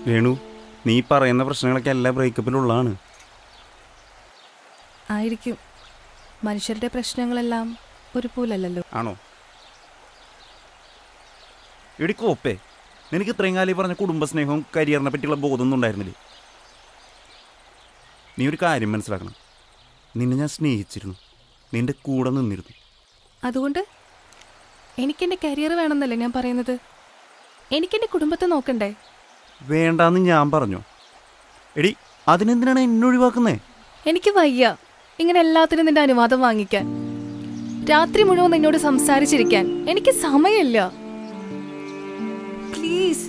രേണു, നീ പറയുന്ന പ്രശ്നങ്ങളൊക്കെ എല്ലാ ബ്രേക്കപ്പിലുള്ളതാണ്. ആയിരിക്കും. മനുഷ്യരുടെ പ്രശ്നങ്ങളെല്ലാം ഒരു പോലല്ലോ. ആണോ? ഇടിക്കോപ്പേ, നിനക്ക് ഇത്രയും കാലം പറഞ്ഞ കുടുംബസ്നേഹവും കരിയറിനെ പറ്റിയുള്ള ബോധമൊന്നും ഉണ്ടായിരുന്നില്ലേ? നീ ഒരു കാര്യം മനസ്സിലാക്കണം. നിന്നെ ഞാൻ സ്നേഹിച്ചിരുന്നു, നിന്റെ കൂടെ നിന്നിരുന്നു. അതുകൊണ്ട് എനിക്കെൻ്റെ കരിയർ വേണമെന്നല്ലേ ഞാൻ പറയുന്നത്? എനിക്കെൻ്റെ കുടുംബത്തെ നോക്കണ്ടേ? വേണ്ടാന്ന് ഞാൻ പറഞ്ഞോ? എടി, അതിനെന്തിനാണ് എന്നെ ഒഴിവാക്കുന്നേ? എനിക്ക് വയ്യ ഇങ്ങനെ എല്ലാത്തിനും നിന്റെ അനുവാദം വാങ്ങിക്കാൻ. രാത്രി മുഴുവൻ നിന്നോട് സംസാരിച്ചിരിക്കാൻ എനിക്ക് സമയമില്ല. പ്ലീസ്,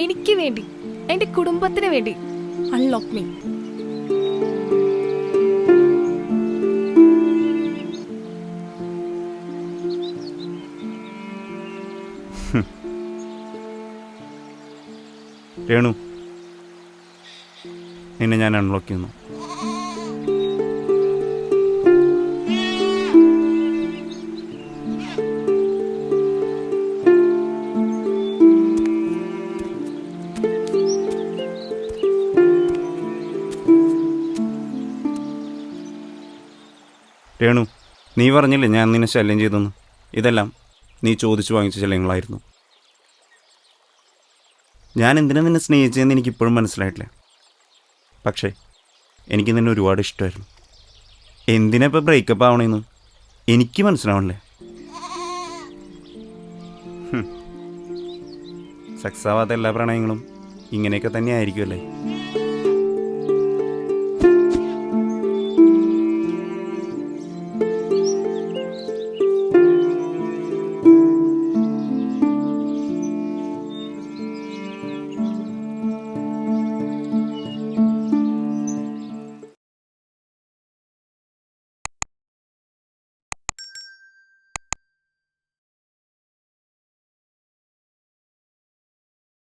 എനിക്ക് വേണ്ടി, എൻ്റെ കുടുംബത്തിന് വേണ്ടി അൺലോക്ക് മീ. രേണു, നിന്നെ ഞാൻ അൺലോക്ക് ചെയ്യുന്നു. രേണു, നീ പറഞ്ഞില്ലേ ഞാൻ നിന്നെ ശല്യം ചെയ്തെന്ന്? ഇതെല്ലാം നീ ചോദിച്ചു വാങ്ങിച്ച ശല്യങ്ങളായിരുന്നു. ഞാൻ എന്തിനാ നിന്നെ സ്നേഹിച്ചതെന്ന് എനിക്കിപ്പോഴും മനസ്സിലായിട്ടില്ല. പക്ഷേ എനിക്ക് നിന്നെ ഒരുപാട് ഇഷ്ടമായിരുന്നു. എന്തിനാ ഇപ്പോൾ ബ്രേക്കപ്പ് ആവണമെന്ന് എനിക്ക് മനസ്സിലാവണല്ലേ. സക്സസ് ആവാത്ത എല്ലാ പ്രണയങ്ങളും ഇങ്ങനെയൊക്കെ തന്നെ ആയിരിക്കുമല്ലേ?